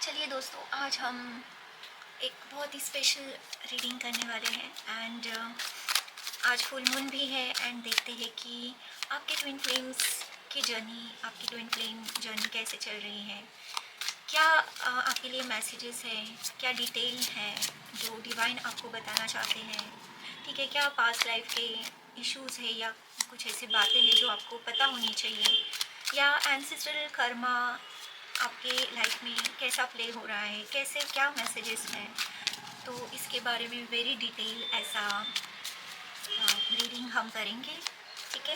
चलिए दोस्तों, आज हम एक बहुत ही स्पेशल रीडिंग करने वाले हैं एंड आज फुल मून भी है एंड देखते हैं कि आपके ट्विन फ्लेम्स की जर्नी, आपकी ट्विन फ्लेम जर्नी कैसे चल रही है। क्या आपके लिए मैसेजेस हैं, क्या डिटेल है जो डिवाइन आपको बताना चाहते हैं। ठीक है, क्या पास्ट लाइफ के इश्यूज़ है या कुछ ऐसी बातें हैं जो आपको पता होनी चाहिए, या एंसेस्ट्रल कर्मा आपके लाइफ में कैसा प्ले हो रहा है, कैसे क्या मैसेजेस हैं। तो इसके बारे में वेरी डिटेल ऐसा रीडिंग हम करेंगे। ठीक है,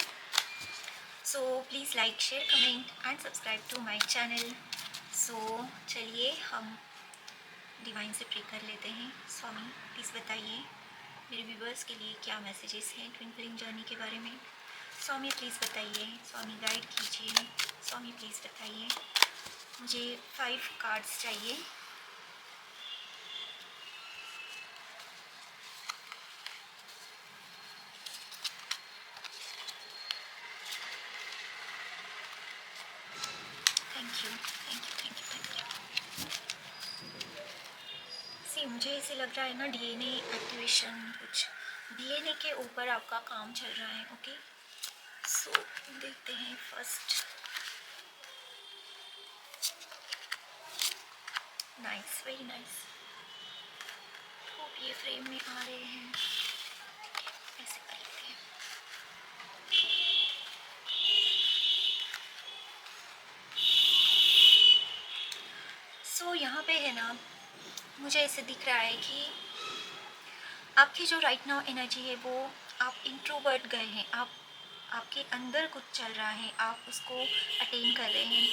so please like, share, comment and subscribe to my channel. So चलिए हम डिवाइन से प्रे कर लेते हैं। स्वामी प्लीज़ बताइए मेरे व्यूवर्स के लिए क्या मैसेजेस हैं ट्विन फ्लेम जर्नी के बारे में। स्वामी प्लीज़ बताइए, स्वामी गाइड कीजिए। स्वामी प्लीज़ बताइए, मुझे 5 कार्ड्स चाहिए। Thank you, thank you, thank you, thank you. See, मुझे ऐसे लग रहा है ना, डीएनए एक्टिवेशन, कुछ डीएनए के ऊपर आपका काम चल रहा है। ओके, सो देखते हैं first. Nice, very nice. Hope ये फ्रेम में आ रहे हैं। ऐसे कर लेते हैं। सो यहाँ पे है ना, मुझे ऐसे दिख रहा है कि आपकी जो राइट नाउ एनर्जी है वो, आप इंट्रोवर्ट गए हैं, आपके अंदर कुछ चल रहा है, आप उसको अटेन कर रहे हैं।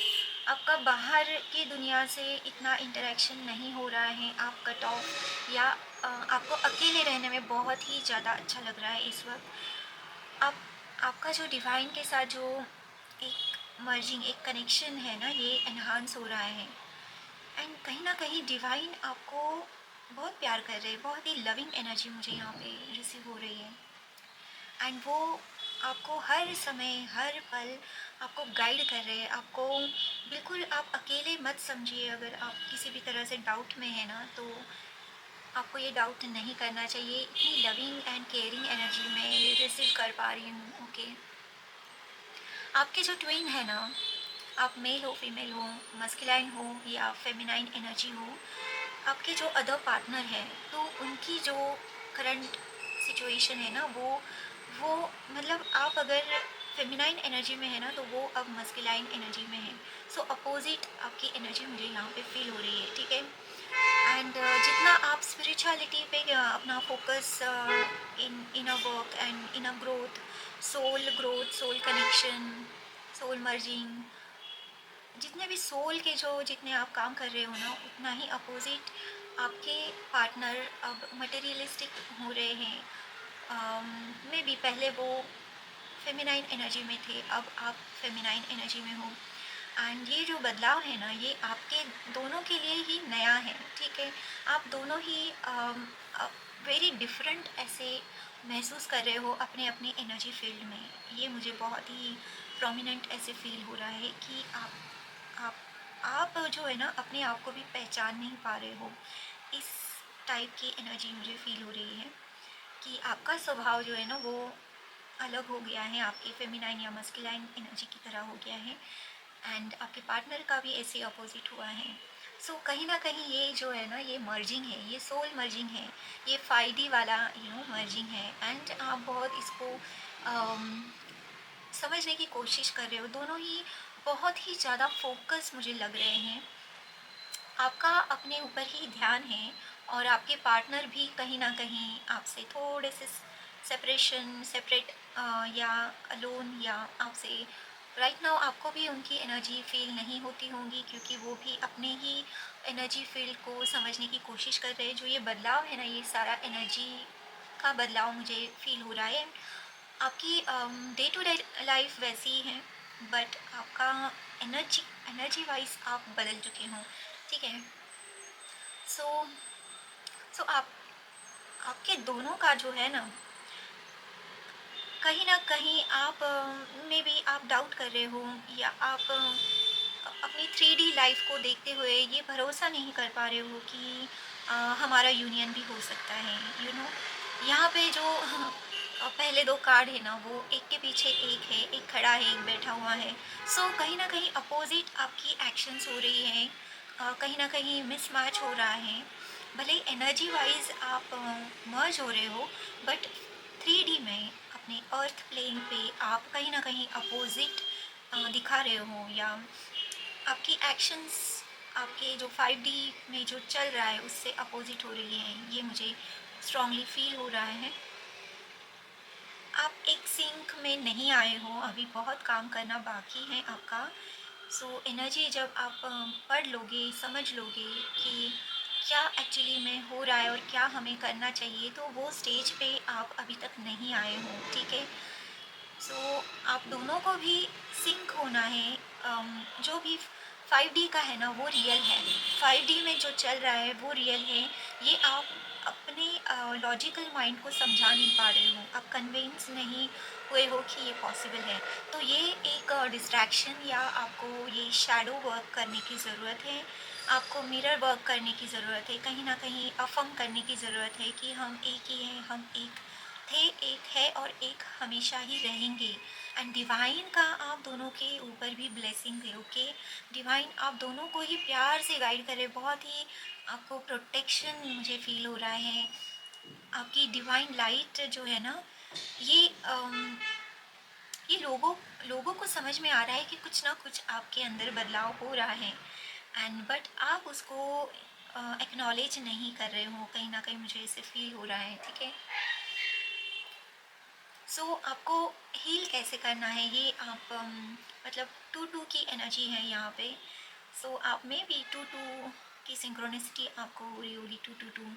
आपका बाहर की दुनिया से इतना इंटरेक्शन नहीं हो रहा है, आप कट ऑफ, या आपको अकेले रहने में बहुत ही ज़्यादा अच्छा लग रहा है इस वक्त। आपका जो डिवाइन के साथ जो एक मर्जिंग, एक कनेक्शन है ना, ये एनहांस हो रहा है। एंड कहीं ना कहीं डिवाइन आपको बहुत प्यार कर रहे हैं, बहुत ही लविंग एनर्जी मुझे यहाँ पे रिसीव हो रही है। एंड वो आपको हर समय, हर पल आपको गाइड कर रहे हैं। आपको बिल्कुल, आप अकेले मत समझिए। अगर आप किसी भी तरह से डाउट में है ना, तो आपको ये डाउट नहीं करना चाहिए। इतनी लविंग एंड केयरिंग एनर्जी मैं रिसीव कर पा रही हूँ। ओके, आपके जो ट्विन है ना, आप मेल हो, फीमेल हो, मस्कुलाइन हो या फेमिनाइन एनर्जी हो, आपके जो अदर पार्टनर है, तो उनकी जो करंट सिचुएशन है ना, वो मतलब आप अगर फेमिनाइन एनर्जी में है ना, तो वो अब मस्कुलाइन एनर्जी में है। सो अपोजिट आपकी एनर्जी मुझे यहाँ पे फील हो रही है। ठीक है, एंड जितना आप स्पिरिचुअलिटी पे अपना focus in a work and in a growth, growth, soul connection, soul merging, जितने भी सोल के जो जितने आप काम कर रहे हो ना, उतना ही अपोजिट आपके पार्टनर अब मटेरियलिस्टिक हो रहे हैं। मे बी पहले वो फेमिनाइन एनर्जी में थे, अब आप फेमिनाइन एनर्जी में हो। एंड ये जो बदलाव है ना, ये आपके दोनों के लिए ही नया है। ठीक है, आप दोनों ही वेरी डिफरेंट ऐसे महसूस कर रहे हो अपने अपने एनर्जी फील्ड में। ये मुझे बहुत ही प्रोमिनेंट ऐसे फील हो रहा है कि आप आप जो है ना, अपने आप को भी पहचान नहीं पा रहे हो। इस टाइप की एनर्जी मुझे फील हो रही है कि आपका स्वभाव जो है ना, वो अलग हो गया है, आपकी फेमिनाइन या मस्कुलाइन एनर्जी की तरह हो गया है। एंड आपके पार्टनर का भी ऐसे अपोजिट हुआ है। सो कहीं ना कहीं ये जो है ना, ये मर्जिंग है, ये सोल मर्जिंग है, ये 5D वाला मर्जिंग है। एंड आप बहुत इसको समझने की कोशिश कर रहे हो। दोनों ही बहुत ही ज़्यादा फोकस मुझे लग रहे हैं। आपका अपने ऊपर ही ध्यान है, और आपके पार्टनर भी कहीं ना कहीं आपसे थोड़े से सेपरेट या अलोन, या आपसे राइट नाउ आपको भी उनकी एनर्जी फील नहीं होती होंगी, क्योंकि वो भी अपने ही एनर्जी फील्ड को समझने की कोशिश कर रहे हैं। जो ये बदलाव है ना, ये सारा एनर्जी का बदलाव मुझे फील हो रहा है। आपकी डे टू डे लाइफ वैसी ही है, बट आपका एनर्जी वाइज आप बदल चुके हो। ठीक है, सो आपके दोनों का जो है ना, कहीं ना कहीं आप में भी आप डाउट कर रहे हो, या आप अपनी 3D लाइफ को देखते हुए ये भरोसा नहीं कर पा रहे हो कि हमारा यूनियन भी हो सकता है, यहाँ पे जो पहले दो कार्ड है ना, वो एक के पीछे एक है, एक खड़ा है, एक बैठा हुआ है। सो कहीं ना कहीं अपोजिट आपकी एक्शंस हो रही है, कहीं ना कहीं मिसमैच हो रहा है। भले ही एनर्जी वाइज आप मर्ज हो रहे हो, बट 3D में अपने अर्थ प्लेन पे आप कहीं ना कहीं अपोजिट दिखा रहे हो, या आपकी एक्शंस आपके जो 5D में जो चल रहा है उससे अपोजिट हो रही है। ये मुझे स्ट्रांगली फील हो रहा है। आप एक सिंक में नहीं आए हो, अभी बहुत काम करना बाकी है आपका। सो एनर्जी जब आप पढ़ लोगे, समझ लोगे कि क्या एक्चुअली में हो रहा है और क्या हमें करना चाहिए, तो वो स्टेज पे आप अभी तक नहीं आए हो, ठीक है। सो आप दोनों को भी सिंक होना है। जो भी 5D का है ना वो रियल है, 5D में जो चल रहा है वो रियल है। ये आप अपने लॉजिकल माइंड को समझा नहीं पा रहे हो, आप कन्विंस नहीं हुए हो कि ये पॉसिबल है। तो ये एक डिस्ट्रैक्शन, या आपको ये शैडो वर्क करने की ज़रूरत है, आपको मिरर वर्क करने की ज़रूरत है, कहीं ना कहीं अफर्म करने की ज़रूरत है कि हम एक ही हैं, हम एक थे, एक है और एक हमेशा ही रहेंगे। एंड डिवाइन का आप दोनों के ऊपर भी ब्लेसिंग है, ओके। डिवाइन आप दोनों को ही प्यार से गाइड करे, बहुत ही आपको प्रोटेक्शन मुझे फील हो रहा है। आपकी डिवाइन लाइट जो है ना, ये ये लोगों को समझ में आ रहा है कि कुछ ना कुछ आपके अंदर बदलाव हो रहा है, एंड बट आप उसको एक्नॉलेज नहीं कर रहे हो, कहीं ना कहीं मुझे इसे फील हो रहा है, ठीक है। सो आपको हील कैसे करना है, ये आप मतलब 2-2 की एनर्जी है यहाँ पे। सो आप में भी 2-2 की सिंक्रोनिसिटी आपको हो रही होगी, 2-2-2।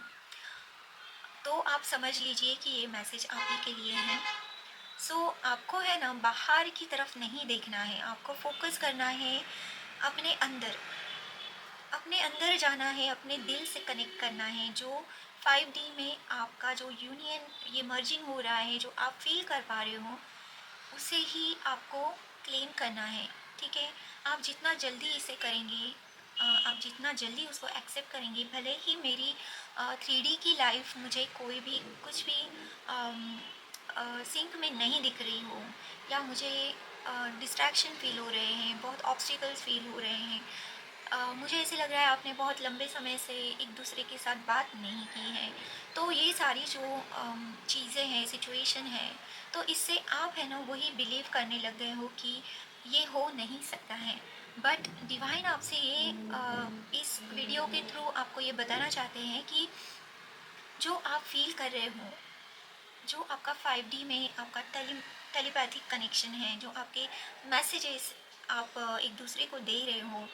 तो आप समझ लीजिए कि ये मैसेज आप ही के लिए है। सो आपको है ना बाहर की तरफ नहीं देखना है, आपको फोकस करना है अपने अंदर, अपने अंदर जाना है, अपने दिल से कनेक्ट करना है। जो 5D में आपका जो यूनियन, ये मर्जिंग हो रहा है, जो आप फील कर पा रहे हो, उसे ही आपको क्लेम करना है, ठीक है। आप जितना जल्दी इसे करेंगे, आप जितना जल्दी उसको एक्सेप्ट करेंगे, भले ही मेरी 3D की लाइफ मुझे कोई भी कुछ भी सिंक में नहीं दिख रही हो, या मुझे डिस्ट्रैक्शन फील हो रहे हैं, बहुत ऑब्स्टिकल्स फील हो रहे हैं, मुझे ऐसे लग रहा है आपने बहुत लंबे समय से एक दूसरे के साथ बात नहीं की है, तो ये सारी जो चीज़ें हैं, सिचुएशन है, तो इससे आप है ना वही बिलीव करने लग गए हो कि ये हो नहीं सकता है। बट डिवाइन आपसे ये इस वीडियो के थ्रू आपको ये बताना चाहते हैं कि जो आप फील कर रहे हो, जो आपका 5D में आपका टेलीपैथिक कनेक्शन है, जो आपके मैसेजेस आप एक दूसरे को दे रहे हो,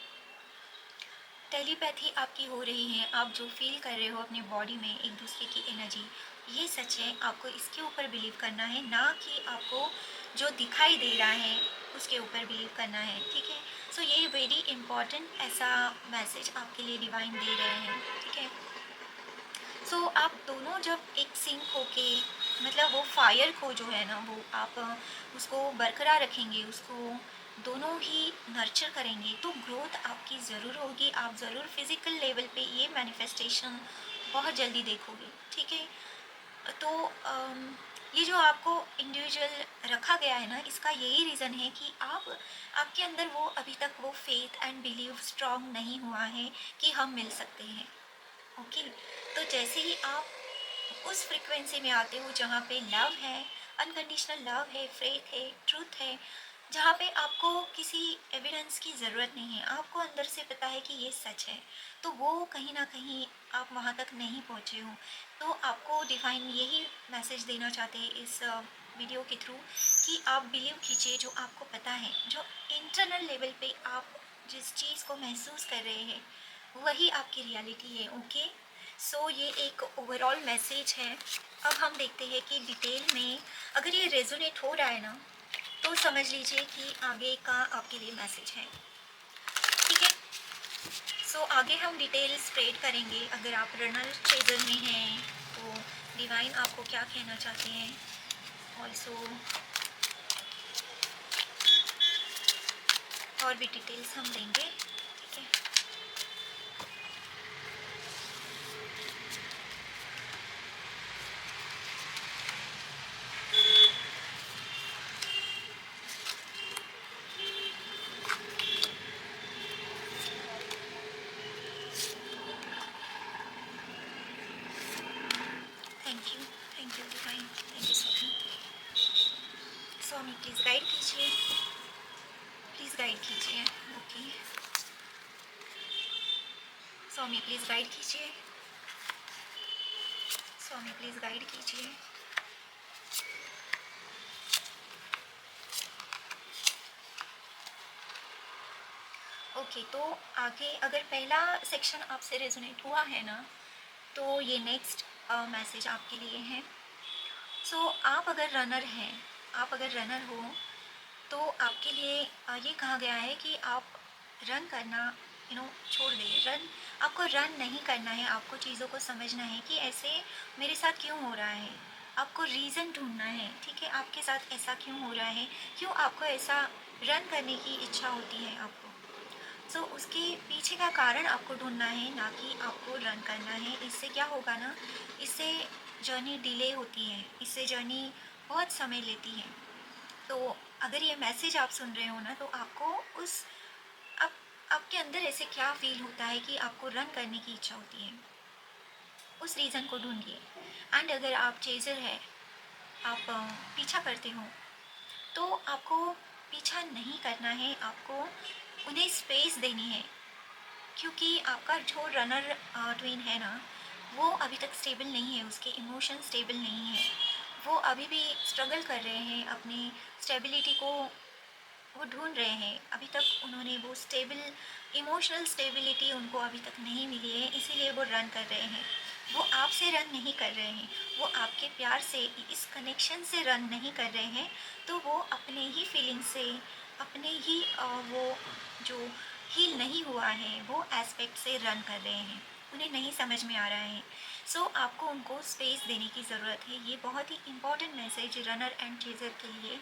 टेलीपैथी आपकी हो रही है, आप जो फील कर रहे हो अपने बॉडी में एक दूसरे की एनर्जी, ये सच है। आपको इसके ऊपर बिलीव करना है, ना कि आपको जो दिखाई दे रहा है उसके ऊपर बिलीव करना है, ठीक है। सो ये वेरी इंपॉर्टेंट ऐसा मैसेज आपके लिए डिवाइन दे रहे हैं, ठीक है। सो आप दोनों जब एक सिंक होके, मतलब वो फायर को जो है ना, वो आप उसको बरकरार रखेंगे, उसको दोनों ही नर्चर करेंगे, तो ग्रोथ आपकी ज़रूर होगी। आप ज़रूर फिज़िकल लेवल पे ये मैनिफेस्टेशन बहुत जल्दी देखोगे, ठीक है। तो ये जो आपको इंडिविजुअल रखा गया है ना, इसका यही रीज़न है कि आपके अंदर वो अभी तक वो फेथ एंड बिलीव स्ट्रॉन्ग नहीं हुआ है कि हम मिल सकते हैं, ओके। तो जैसे ही आप उस फ्रिक्वेंसी में आते हो जहाँ पे लव है, अनकंडीशनल लव है, फेथ है, ट्रूथ है, जहाँ पे आपको किसी एविडेंस की ज़रूरत नहीं है, आपको अंदर से पता है कि ये सच है, तो वो कहीं ना कहीं आप वहाँ तक नहीं पहुँचे हो। तो आपको डिवाइन यही मैसेज देना चाहते हैं इस वीडियो के थ्रू कि आप बिलीव कीजिए जो आपको पता है, जो इंटरनल लेवल पे आप जिस चीज़ को महसूस कर रहे हैं वही आपकी रियलिटी है, ओके। सो ये एक ओवरऑल मैसेज है। अब हम देखते हैं कि डिटेल में अगर ये रेजोनेट हो रहा है ना, तो समझ लीजिए कि आगे का आपके लिए मैसेज है, ठीक है। सो आगे हम डिटेल स्प्रेड करेंगे। अगर आप रनर चेजर में हैं तो डिवाइन आपको क्या कहना चाहते हैं, और भी डिटेल्स हम लेंगे, ठीक है। Thank you divine, thank you Swami. Swami please guide कीजिए, प्लीज़ गाइड कीजिए। ओके स्वामी प्लीज़ गाइड कीजिए, स्वामी प्लीज़ गाइड कीजिए। ओके तो आगे अगर पहला सेक्शन आपसे रेजोनेट हुआ है ना, तो ये नेक्स्ट मैसेज आपके लिए है। सो आप अगर रनर हैं, आप अगर रनर हो, तो आपके लिए ये कहा गया है कि आप रन करना छोड़ दें। आपको रन नहीं करना है, आपको चीज़ों को समझना है कि ऐसे मेरे साथ क्यों हो रहा है। आपको रीज़न ढूंढना है, ठीक है, आपके साथ ऐसा क्यों हो रहा है, क्यों आपको ऐसा रन करने की इच्छा होती है आपको। सो उसके पीछे का कारण आपको ढूंढना है, ना कि आपको रन करना है। इससे क्या होगा ना, इससे जर्नी डिले होती है, इससे जर्नी बहुत समय लेती है। तो अगर ये मैसेज आप सुन रहे हो ना, तो आपको उस आप, आपके अंदर ऐसे क्या फील होता है कि आपको रन करने की इच्छा होती है, उस रीज़न को ढूंढिए। एंड अगर आप चेजर है, आप पीछा करते हो, तो आपको पीछा नहीं करना है, आपको उन्हें स्पेस देनी है। क्योंकि आपका जो रनर ट्विन है ना, वो अभी तक स्टेबल नहीं है, उसके इमोशन स्टेबल नहीं है, वो अभी भी स्ट्रगल कर रहे हैं अपनी स्टेबिलिटी को, वो ढूंढ रहे हैं। अभी तक उन्होंने वो स्टेबल इमोशनल स्टेबिलिटी उनको अभी तक नहीं मिली है, इसीलिए वो रन कर रहे हैं। वो आपसे रन नहीं कर रहे हैं, वो आपके प्यार से, इस कनेक्शन से रन नहीं कर रहे हैं। तो वो अपने ही फीलिंग से, अपने ही वो जो हील नहीं हुआ है वो एस्पेक्ट से रन कर रहे हैं, उन्हें नहीं समझ में आ रहा है। सो आपको उनको स्पेस देने की ज़रूरत है। ये बहुत ही important message runner and chaser के लिए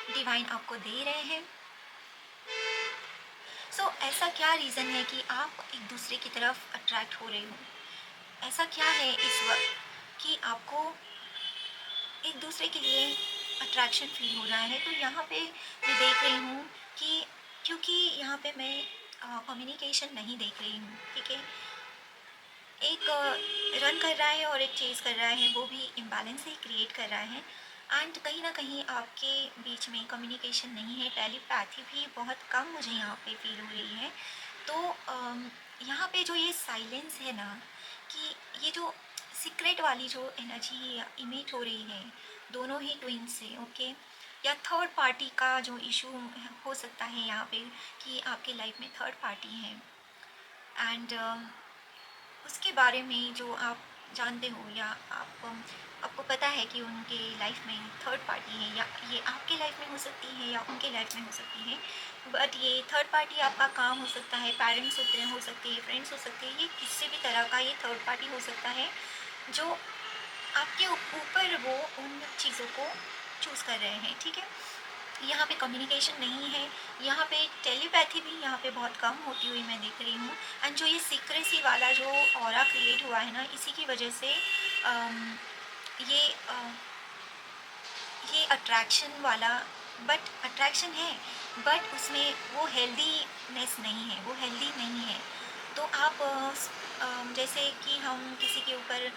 डिवाइन आपको दे रहे हैं। सो ऐसा क्या रीज़न है कि आप एक दूसरे की तरफ अट्रैक्ट हो रहे हो? ऐसा क्या है इस वक्त कि आपको एक दूसरे के लिए अट्रैक्शन फील हो रहा है? तो यहाँ पे मैं देख रही हूँ कि, क्योंकि यहाँ पे मैं कम्युनिकेशन नहीं देख रही हूँ, ठीक है। एक रन कर रहा है और एक चेज़ कर रहा है, वो भी इम्बैलेंस ही क्रिएट कर रहा है। एंड कहीं ना कहीं आपके बीच में कम्युनिकेशन नहीं है, टेलीपैथी भी बहुत कम मुझे यहाँ पे फील हो रही है। तो यहाँ पे जो ये साइलेंस है ना, कि ये जो सीक्रेट वाली जो एनर्जी इमिट हो रही है दोनों ही ट्विंस से, ओके, या थर्ड पार्टी का जो इशू हो सकता है यहाँ पे, कि आपके लाइफ में थर्ड पार्टी है। एंड उसके बारे में जो आप जानते हो, या आपको पता है कि उनके लाइफ में थर्ड पार्टी है, या ये आपके लाइफ में हो सकती है या उनके लाइफ में हो सकती है। बट ये थर्ड पार्टी आपका काम हो सकता है, पेरेंट्स होते हैं, हो सकते हैं फ्रेंड्स हो सकते हैं, ये किसी भी तरह का ये थर्ड पार्टी हो सकता है, जो आपके ऊपर वो उन चीज़ों को चूज़ कर रहे हैं, ठीक है। यहाँ पे कम्युनिकेशन नहीं है, यहाँ पे टेलीपैथी भी यहाँ पे बहुत कम होती हुई मैं देख रही हूँ। एंड जो ये सीक्रेसी वाला जो ऑरा क्रिएट हुआ है ना, इसी की वजह से ये ये अट्रैक्शन वाला, बट अट्रैक्शन है, बट उसमें वो हेल्दीनेस नहीं है, वो हेल्दी नहीं है। तो आप जैसे कि हम किसी के ऊपर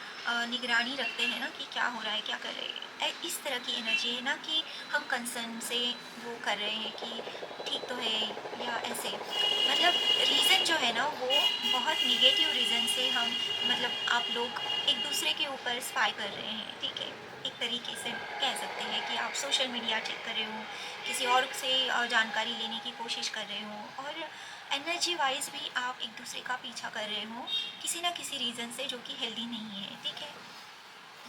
निगरानी रखते हैं ना, कि क्या हो रहा है, क्या कर रहे हैं, इस तरह की एनर्जी है ना, कि हम कंसर्न से वो कर रहे हैं कि ठीक तो है, या ऐसे, मतलब रीज़न जो है ना वो बहुत निगेटिव रीज़न से हम, मतलब आप लोग एक दूसरे के ऊपर स्पाई कर रहे हैं, ठीक है। एक तरीके से कह सकते हैं कि आप सोशल मीडिया चेक कर रहे हो, किसी और से जानकारी लेने की कोशिश कर रहे हो, और एनर्जी वाइज भी आप एक दूसरे का पीछा कर रहे हो किसी ना किसी रीज़न से, जो कि हेल्दी नहीं है, ठीक है।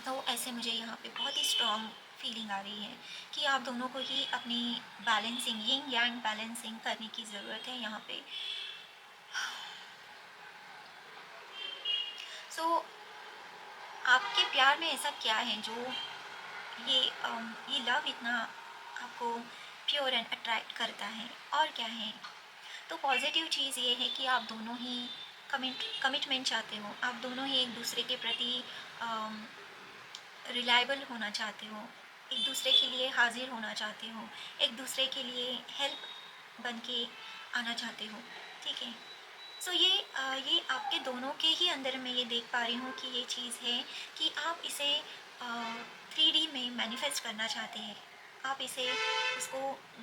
तो ऐसे मुझे यहाँ पे बहुत ही स्ट्रॉन्ग फीलिंग आ रही है कि आप दोनों को ही अपनी बैलेंसिंग, यिंग यांग बैलेंसिंग करने की ज़रूरत है यहाँ पे। सो आपके प्यार में ऐसा क्या है जो ये लव इतना आपको प्योर एंड अट्रैक्ट करता है, और क्या है? तो पॉजिटिव चीज़ ये है कि आप दोनों ही कमिटमेंट चाहते हो, आप दोनों ही एक दूसरे के प्रति रिलायबल होना चाहते हो, एक दूसरे के लिए हाजिर होना चाहते हो, एक दूसरे के लिए हेल्प बन के आना चाहते हो। ठीक है। सो ये आपके दोनों के ही अंदर मैं ये देख पा रही हूँ कि ये चीज़ है कि आप इसे 3D में मैनिफेस्ट करना चाहते हैं, आप इसे उसको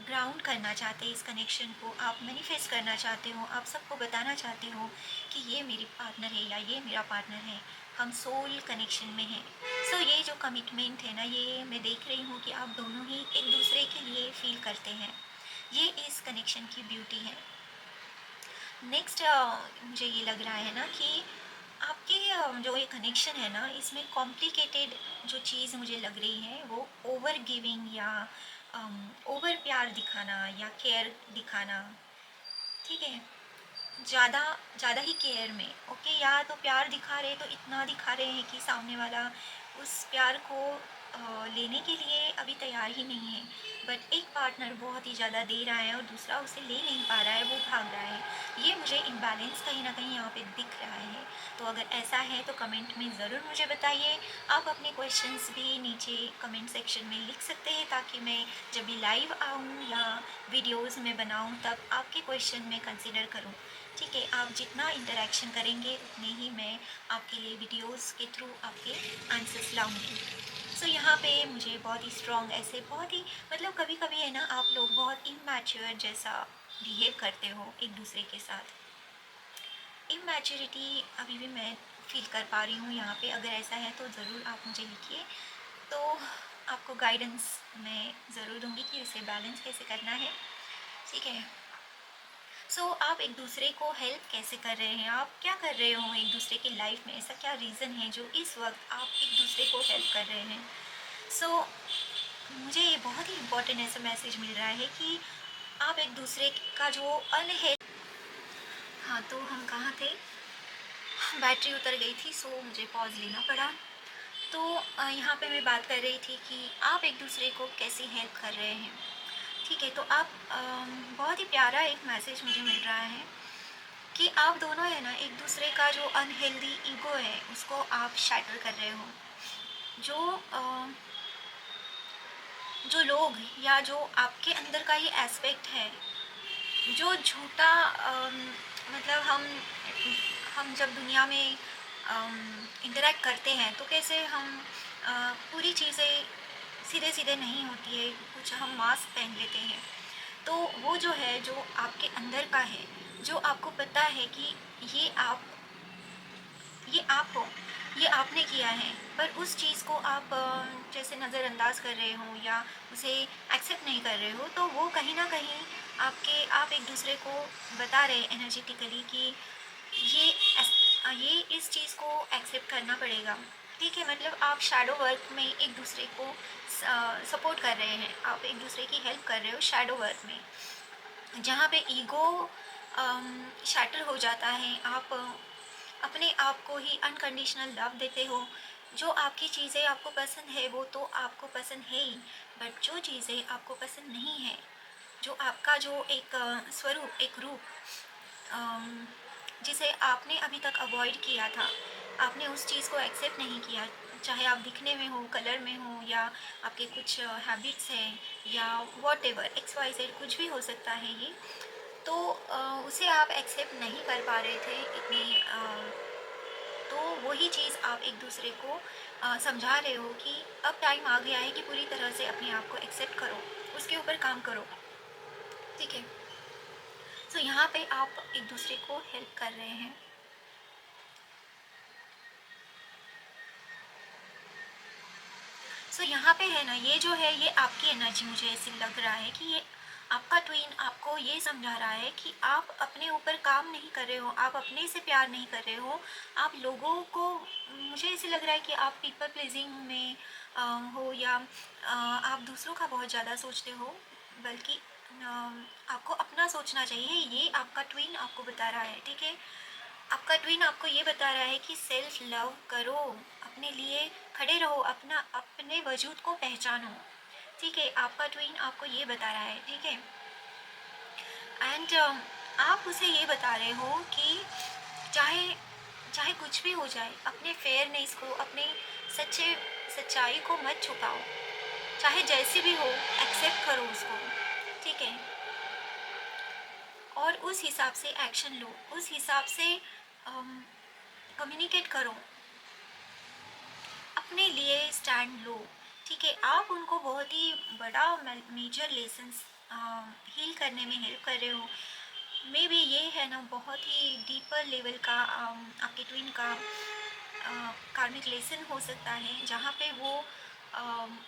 ग्राउंड करना चाहते हैं, इस कनेक्शन को आप मैनिफेस्ट करना चाहते हो, आप सबको बताना चाहते हो कि ये मेरी पार्टनर है या ये मेरा पार्टनर है, हम सोल कनेक्शन में हैं। सो ये जो कमिटमेंट है ना, ये मैं देख रही हूँ कि आप दोनों ही एक दूसरे के लिए फील करते हैं, ये इस कनेक्शन की ब्यूटी है। नेक्स्ट मुझे ये लग रहा है ना कि आपके जो ये कनेक्शन है ना, इसमें कॉम्प्लिकेटेड जो चीज़ मुझे लग रही है वो ओवर गिविंग या ओवर प्यार दिखाना या केयर दिखाना। ठीक है। ज़्यादा ज़्यादा ही केयर में, ओके, या तो प्यार दिखा रहे तो इतना दिखा रहे हैं कि सामने वाला उस प्यार को लेने के लिए अभी तैयार ही नहीं है, बट एक पार्टनर बहुत ही ज़्यादा दे रहा है और दूसरा उसे ले नहीं पा रहा है, वो भाग रहा है। ये मुझे इम्बैलेंस कहीं ना कहीं यहाँ पे दिख रहा है। तो अगर ऐसा है तो कमेंट में ज़रूर मुझे बताइए। आप अपने क्वेश्चंस भी नीचे कमेंट सेक्शन में लिख सकते हैं, ताकि मैं जब भी लाइव आऊँ या वीडियोज़ में बनाऊँ तब आपके क्वेश्चन में कंसिडर करूँ। ठीक है। आप जितना इंटरेक्शन करेंगे उतने ही मैं आपके लिए वीडियोस के थ्रू आपके आंसर्स लाऊंगी। सो यहाँ पे मुझे बहुत ही स्ट्रॉन्ग, ऐसे बहुत ही, मतलब कभी कभी है ना, आप लोग बहुत इमैच्योर जैसा बिहेव करते हो एक दूसरे के साथ। इमैच्योरिटी अभी भी मैं फील कर पा रही हूँ यहाँ पे। अगर ऐसा है तो ज़रूर आप मुझे लिखिए, तो आपको गाइडेंस मैं ज़रूर दूँगी कि इसे बैलेंस कैसे करना है। ठीक है। सो आप एक दूसरे को हेल्प कैसे कर रहे हैं, आप क्या कर रहे हो एक दूसरे की लाइफ में, ऐसा क्या रीज़न है जो इस वक्त आप एक दूसरे को हेल्प कर रहे हैं। सो मुझे ये बहुत ही इम्पोर्टेंट ऐसा मैसेज मिल रहा है कि आप एक दूसरे का जो अनहेल्प, हाँ, तो हम कहाँ थे, बैटरी उतर गई थी, सो मुझे पॉज लेना पड़ा। तो यहाँ पे मैं बात कर रही थी कि आप एक दूसरे को कैसे हेल्प कर रहे हैं। ठीक है। तो आप बहुत ही प्यारा एक मैसेज मुझे मिल रहा है कि आप दोनों है ना, एक दूसरे का जो अनहेल्दी ईगो है उसको आप शैटर कर रहे हो। जो जो लोग या जो आपके अंदर का ये एस्पेक्ट है, जो झूठा मतलब हम जब दुनिया में इंटरेक्ट करते हैं तो कैसे हम पूरी चीज़ें सीधे सीधे नहीं होती है, कुछ हम मास्क पहन लेते हैं। तो वो जो है, जो आपके अंदर का है, जो आपको पता है कि ये आप ये आप हो, ये आपने किया है, पर उस चीज़ को आप जैसे नज़रअंदाज कर रहे हो या उसे एक्सेप्ट नहीं कर रहे हो, तो वो कहीं ना कहीं आप एक दूसरे को बता रहे हैं एनर्जेटिकली कि ये ये इस चीज़ को एक्सेप्ट करना पड़ेगा। ठीक है। मतलब आप शैडो वर्क में एक दूसरे को सपोर्ट कर रहे हैं, आप एक दूसरे की हेल्प कर रहे हो शैडो वर्क में। जहाँ पे ईगो शैटर हो जाता है, आप अपने आप को ही अनकंडीशनल लव देते हो। जो आपकी चीज़ें आपको पसंद है वो तो आपको पसंद है ही, बट जो चीज़ें आपको पसंद नहीं है, जो आपका जो एक स्वरूप, एक रूप, अम, जिसे आपने अभी तक अवॉइड किया था, आपने उस चीज़ को एक्सेप्ट नहीं किया, चाहे आप दिखने में हो, कलर में हो, या आपके कुछ हैबिट्स हैं, या whatever x y z कुछ भी हो सकता है ये, तो उसे आप एक्सेप्ट नहीं कर पा रहे थे इतनी तो वही चीज़ आप एक दूसरे को समझा रहे हो कि अब टाइम आ गया है कि पूरी तरह से अपने आप को एक्सेप्ट करो, उसके ऊपर काम करो। ठीक है। तो यहाँ पे आप एक दूसरे को हेल्प कर रहे हैं। सो यहाँ पे है ना, ये जो है ये आपकी एनर्जी, मुझे ऐसे लग रहा है कि ये आपका ट्विन आपको ये समझा रहा है कि आप अपने ऊपर काम नहीं कर रहे हो, आप अपने से प्यार नहीं कर रहे हो, आप लोगों को, मुझे ऐसे लग रहा है कि आप पीपल प्लीजिंग में हो, या आप दूसरों का बहुत ज़्यादा सोचते हो, बल्कि आपको अपना सोचना चाहिए, ये आपका ट्विन आपको बता रहा है। ठीक है। आपका ट्विन आपको ये बता रहा है कि सेल्फ लव करो, अपने लिए खड़े रहो, अपना अपने वजूद को पहचानो। ठीक है। आपका ट्विन आपको ये बता रहा है। ठीक है। एंड आप उसे ये बता रहे हो कि चाहे चाहे कुछ भी हो जाए, अपने फेयरनेस को, अपने सच्चे सच्चाई को मत छुपाओ, चाहे जैसे भी हो एक्सेप्ट करो उसको, ठीक है। और उस हिसाब से एक्शन लो, उस हिसाब से कम्युनिकेट करो, अपने लिए स्टैंड लो, ठीक है। आप उनको बहुत ही बड़ा मेजर लेसन्स हील करने में हेल्प कर रहे हो। मे बी ये है ना बहुत ही डीपर लेवल का आपके ट्विन का कार्मिक लेसन हो सकता है, जहाँ पे वो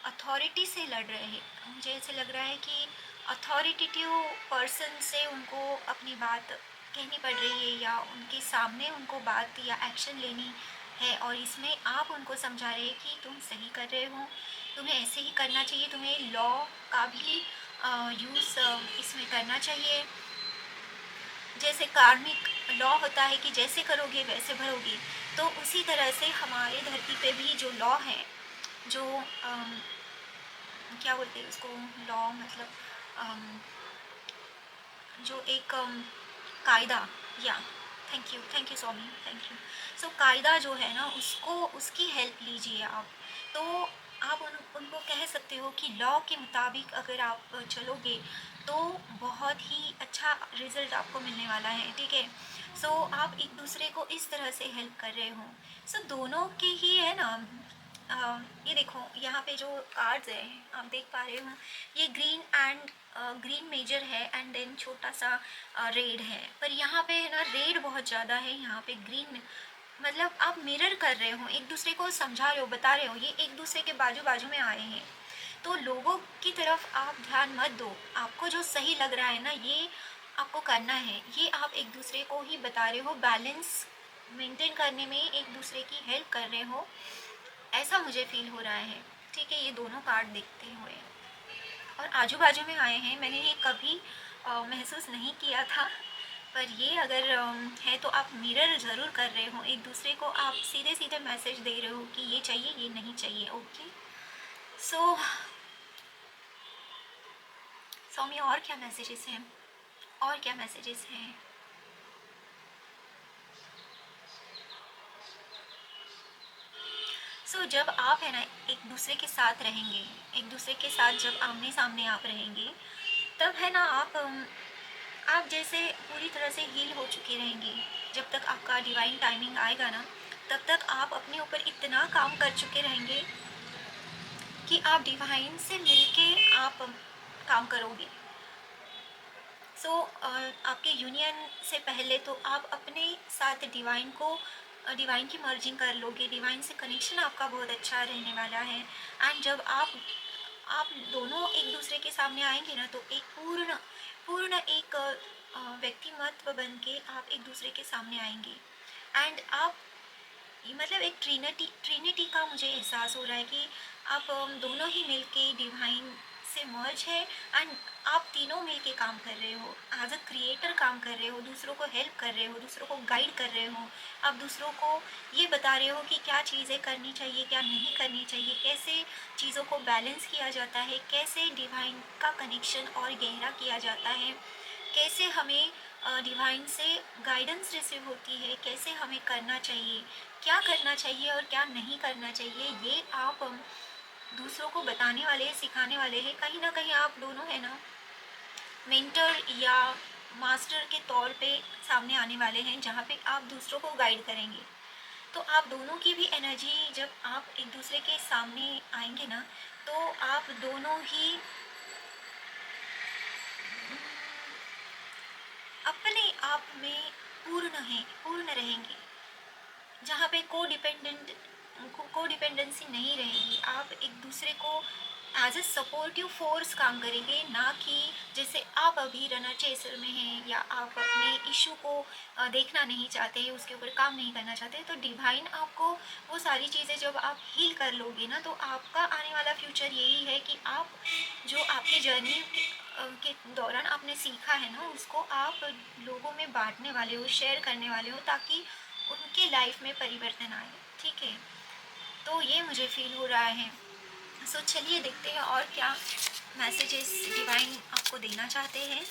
अथॉरिटी से लड़ रहे हैं। मुझे ऐसे लग रहा है कि अथॉरिटेटिव पर्सन से उनको अपनी बात कहनी पड़ रही है, या उनके सामने उनको बात या एक्शन लेनी है, और इसमें आप उनको समझा रहे हैं कि तुम सही कर रहे हो, तुम्हें ऐसे ही करना चाहिए, तुम्हें लॉ का भी यूज़ इसमें करना चाहिए। जैसे कार्मिक लॉ होता है कि जैसे करोगे वैसे भरोगे, तो उसी तरह से हमारे धरती पे भी जो लॉ है, जो क्या बोलते हैं उसको, लॉ मतलब जो एक कायदा, या thank you Swami, thank you. So कायदा जो है ना, उसको उसकी हेल्प लीजिए आप। तो आप उनको कह सकते हो कि लॉ के मुताबिक अगर आप चलोगे तो बहुत ही अच्छा रिजल्ट आपको मिलने वाला है, ठीक है। सो आप एक दूसरे को इस तरह से हेल्प कर रहे हो। सो दोनों के ही है ना। ये देखो यहाँ पे जो कार्ड्स है आप देख पा रहे हो, ये ग्रीन मेजर है एंड देन छोटा सा रेड है, पर यहाँ पे है ना रेड बहुत ज़्यादा है, यहाँ पे ग्रीन, मतलब आप मिरर कर रहे हो, एक दूसरे को समझा रहे हो, बता रहे हो, ये एक दूसरे के बाजू बाजू में आए हैं। तो लोगों की तरफ आप ध्यान मत दो, आपको जो सही लग रहा है ना ये आपको करना है, ये आप एक दूसरे को ही बता रहे हो, बैलेंस मेंटेन करने में एक दूसरे की हेल्प कर रहे हो, ऐसा मुझे फील हो रहा है, ठीक है। ये दोनों कार्ड देखते हुए और आजू बाजू में आए हैं, मैंने ये कभी महसूस नहीं किया था, पर ये अगर है तो आप मिरर ज़रूर कर रहे हो एक दूसरे को, आप सीधे सीधे मैसेज दे रहे हो कि ये चाहिए ये नहीं चाहिए, ओके। सो स्वामी और क्या मैसेजेस हैं, और क्या मैसेजेस हैं। सो जब आप है ना एक दूसरे के साथ रहेंगे, एक दूसरे के साथ जब आमने सामने आप रहेंगे, तब है ना आप जैसे पूरी तरह से हील हो चुके रहेंगे। जब तक आपका डिवाइन टाइमिंग आएगा ना, तब तक आप अपने ऊपर इतना काम कर चुके रहेंगे कि आप डिवाइन से मिलके आप काम करोगे। सो आपके यूनियन से पहले तो आप अपने साथ डिवाइन की मर्जिंग कर लोगे, डिवाइन से कनेक्शन आपका बहुत अच्छा रहने वाला है। एंड जब आप दोनों एक दूसरे के सामने आएंगे ना, तो एक पूर्ण पूर्ण एक व्यक्तिमत्व बन के आप एक दूसरे के सामने आएंगे। एंड आप मतलब एक ट्रिनिटी का मुझे एहसास हो रहा है कि आप दोनों ही मिलके डिवाइन से मर्ज है, एंड आप तीनों मिलके काम कर रहे हो, एज अ क्रिएटर काम कर रहे हो, दूसरों को हेल्प कर रहे हो, दूसरों को गाइड कर रहे हो, आप दूसरों को ये बता रहे हो कि क्या चीज़ें करनी चाहिए क्या नहीं करनी चाहिए, कैसे चीज़ों को बैलेंस किया जाता है, कैसे डिवाइन का कनेक्शन और गहरा किया जाता है, कैसे हमें डिवाइन से गाइडेंस रिसीव होती है, कैसे हमें करना चाहिए, क्या करना चाहिए और क्या नहीं करना चाहिए, ये आप दूसरों को बताने वाले सिखाने वाले हैं। कहीं ना कहीं आप दोनों है ना मेंटर या मास्टर के तौर पे सामने आने वाले हैं, जहाँ पे आप दूसरों को गाइड करेंगे। तो आप दोनों की भी एनर्जी जब आप एक दूसरे के सामने आएंगे ना, तो आप दोनों ही अपने आप में पूर्ण रहेंगे, जहाँ पे को डिपेंडेंसी नहीं रहेगी। आप एक दूसरे को एज ए सपोर्टिव फोर्स काम करेंगे, ना कि जैसे आप अभी रनर चेसर में हैं या आप अपने इशू को देखना नहीं चाहते, उसके ऊपर काम नहीं करना चाहते, तो डिवाइन आपको वो सारी चीज़ें जब आप हील कर लोगे ना, तो आपका आने वाला फ्यूचर यही है कि आप जो आपकी जर्नी के दौरान आपने सीखा है ना, उसको आप लोगों में बांटने वाले हो, शेयर करने वाले हो, ताकि उनके लाइफ में परिवर्तन आए, ठीक है। तो ये मुझे फील हो रहा है। सो चलिए देखते हैं और क्या मैसेजेस डिवाइन आपको देना चाहते हैं।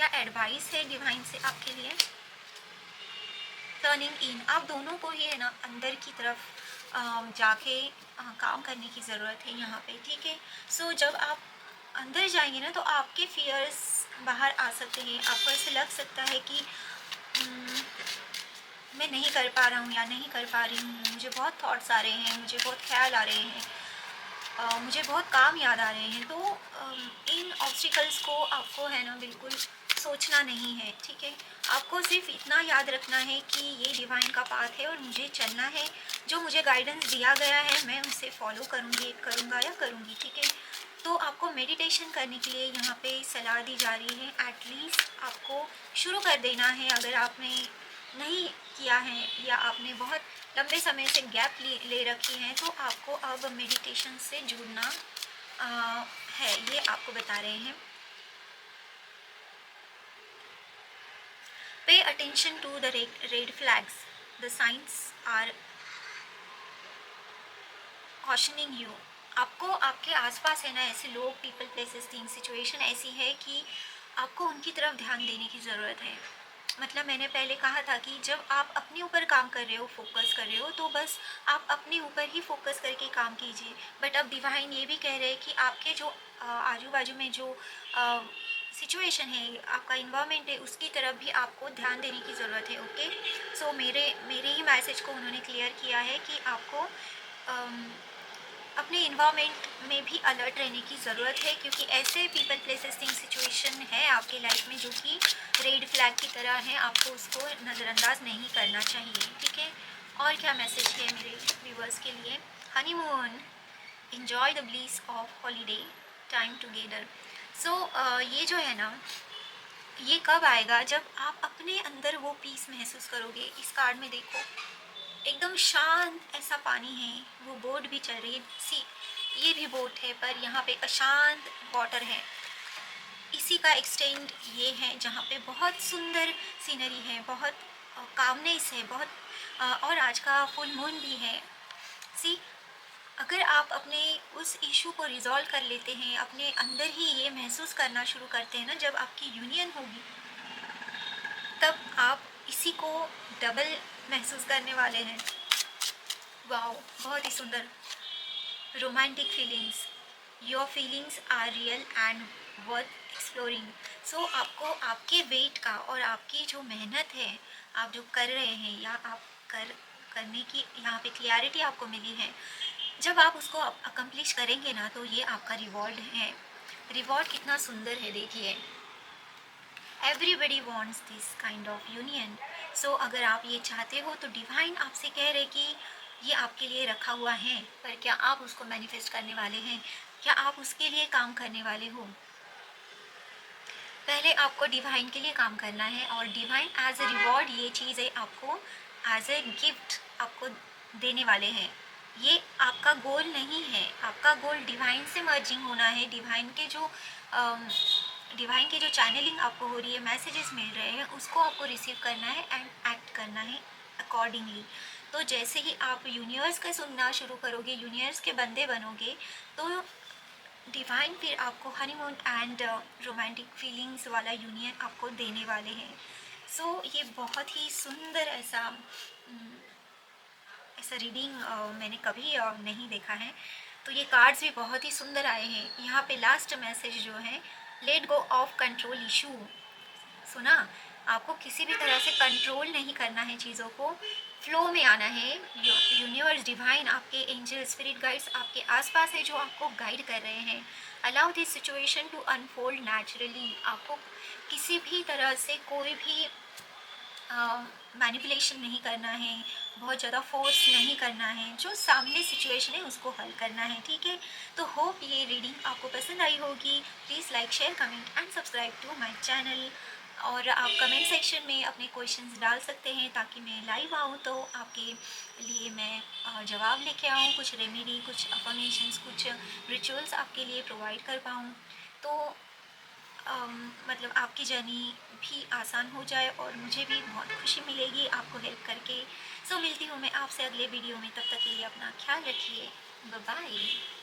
क्या एडवाइस है डिवाइन से आपके लिए? टर्निंग इन, आप दोनों को ही है ना अंदर की तरफ जाके काम करने की ज़रूरत है यहाँ पे, ठीक है। सो जब आप अंदर जाएंगे ना तो आपके फियर्स बाहर आ सकते हैं। आपको ऐसे लग सकता है कि "हम्म, मैं नहीं कर पा रहा हूँ या नहीं कर पा रही हूँ, मुझे बहुत थॉट्स आ रहे हैं, मुझे बहुत ख्याल आ रहे हैं, मुझे बहुत काम याद आ रहे हैं"। तो इन ऑब्स्टिकल्स को आपको है ना बिल्कुल सोचना नहीं है, ठीक है। आपको सिर्फ इतना याद रखना है कि ये डिवाइन का पाथ है और मुझे चलना है। जो मुझे गाइडेंस दिया गया है मैं उसे फॉलो करूँगा या करूँगी, ठीक है। तो आपको मेडिटेशन करने के लिए यहाँ पे सलाह दी जा रही है। एटलीस्ट आपको शुरू कर देना है। अगर आपने नहीं किया है या आपने बहुत लंबे समय से गैप ले रखी है तो आपको अब मेडिटेशन से जुड़ना है, ये आपको बता रहे हैं। Pay attention to the red flags, the signs are cautioning you. आपको आपके आसपास है ना ऐसे लोग, पीपल, प्लेसेस, थिंग, सिचुएशन ऐसी है कि आपको उनकी तरफ ध्यान देने की ज़रूरत है। मतलब मैंने पहले कहा था कि जब आप अपने ऊपर काम कर रहे हो, फोकस कर रहे हो, तो बस आप अपने ऊपर ही फोकस करके काम कीजिए। बट अब डिवाइन ये भी कह रहे हैं कि आपके जो आजू बाजू में जो सिचुएशन है, आपका इन्वायरमेंट है, उसकी तरफ भी आपको ध्यान देने की ज़रूरत है। ओके, सो मेरे ही मैसेज को उन्होंने क्लियर किया है कि आपको अम, अपने इन्वायरमेंट में भी अलर्ट रहने की ज़रूरत है, क्योंकि ऐसे पीपल, प्लेसेस, थिंग, सिचुएशन है आपके लाइफ में जो कि रेड फ्लैग की तरह है। आपको उसको नज़रअंदाज नहीं करना चाहिए, ठीक है। और क्या मैसेज है मेरे व्यूवर्स के लिए? Honeymoon, enjoy the bliss of holiday time together। सो ये जो है ना, ये कब आएगा? जब आप अपने अंदर वो पीस महसूस करोगे। इस कार्ड में देखो, एकदम शांत ऐसा पानी है, वो बोट भी चल रही है। सी, ये भी बोट है पर यहाँ पे अशांत वाटर है। इसी का एक्सटेंड ये है जहाँ पे बहुत सुंदर सीनरी है, बहुत कामनेस है, बहुत और आज का फुल मून भी है। सी, अगर आप अपने उस इशू को रिजॉल्व कर लेते हैं, अपने अंदर ही ये महसूस करना शुरू करते हैं ना, जब आपकी यूनियन होगी तब आप इसी को डबल महसूस करने वाले हैं। वाओ, बहुत ही सुंदर romantic feelings. Your feelings are real and worth exploring. So आपको आपके वेट का और आपकी जो मेहनत है, आप जो कर रहे हैं या आप करने की यहाँ पे क्लियरिटी आपको मिली है, जब आप उसको अकम्प्लिश करेंगे ना तो ये आपका रिवॉर्ड है। रिवॉर्ड कितना सुंदर है, देखिए। Everybody wants this kind of union. So अगर आप ये चाहते हो तो डिवाइन आपसे कह रहे कि ये आपके लिए रखा हुआ है, पर क्या आप उसको मैनिफेस्ट करने वाले हैं? क्या आप उसके लिए काम करने वाले हो? पहले आपको डिवाइन के लिए काम करना है और डिवाइन एज ए रिवॉर्ड ये चीज़ें आपको एज ए गिफ्ट आपको देने वाले हैं। ये आपका गोल नहीं है। आपका गोल डिवाइन से मर्जिंग होना है। डिवाइन की जो चैनलिंग आपको हो रही है, मैसेजेस मिल रहे हैं, उसको आपको रिसीव करना है एंड एक्ट करना है अकॉर्डिंगली। तो जैसे ही आप यूनिवर्स का सुनना शुरू करोगे, यूनिवर्स के बंदे बनोगे, तो डिवाइन फिर आपको हनीमून एंड रोमांटिक फीलिंग्स वाला यूनियन आपको देने वाले हैं। सो ये बहुत ही सुंदर ऐसा रीडिंग मैंने कभी नहीं देखा है। तो ये कार्ड्स भी बहुत ही सुंदर आए हैं। यहाँ पे लास्ट मैसेज जो है, let go of control issue. सुना, आपको किसी भी तरह से कंट्रोल नहीं करना है चीज़ों को, फ्लो में आना है। यूनिवर्स, डिवाइन, आपके एंजल, स्पिरिट गाइड्स आपके आसपास है जो आपको गाइड कर रहे हैं। Allow this situation to unfold naturally. आपको किसी भी तरह से कोई भी मैनिपुलेशन नहीं करना है, बहुत ज़्यादा फोर्स नहीं करना है। जो सामने सिचुएशन है उसको हल करना है, ठीक है। तो होप ये रीडिंग आपको पसंद आई होगी। Please like, share, comment and subscribe to my channel. और आप कमेंट सेक्शन में अपने क्वेश्चंस डाल सकते हैं ताकि मैं लाइव आऊँ तो आपके लिए मैं जवाब लेके आऊँ, कुछ रेमेडी, कुछ अफर्मेशंस, कुछ रिचुअल्स आपके लिए प्रोवाइड कर पाऊँ। तो मतलब आपकी जर्नी भी आसान हो जाए और मुझे भी बहुत खुशी मिलेगी आपको हेल्प करके। सो मिलती हूँ मैं आपसे अगले वीडियो में। तब तक के लिए अपना ख्याल रखिए। Bye bye.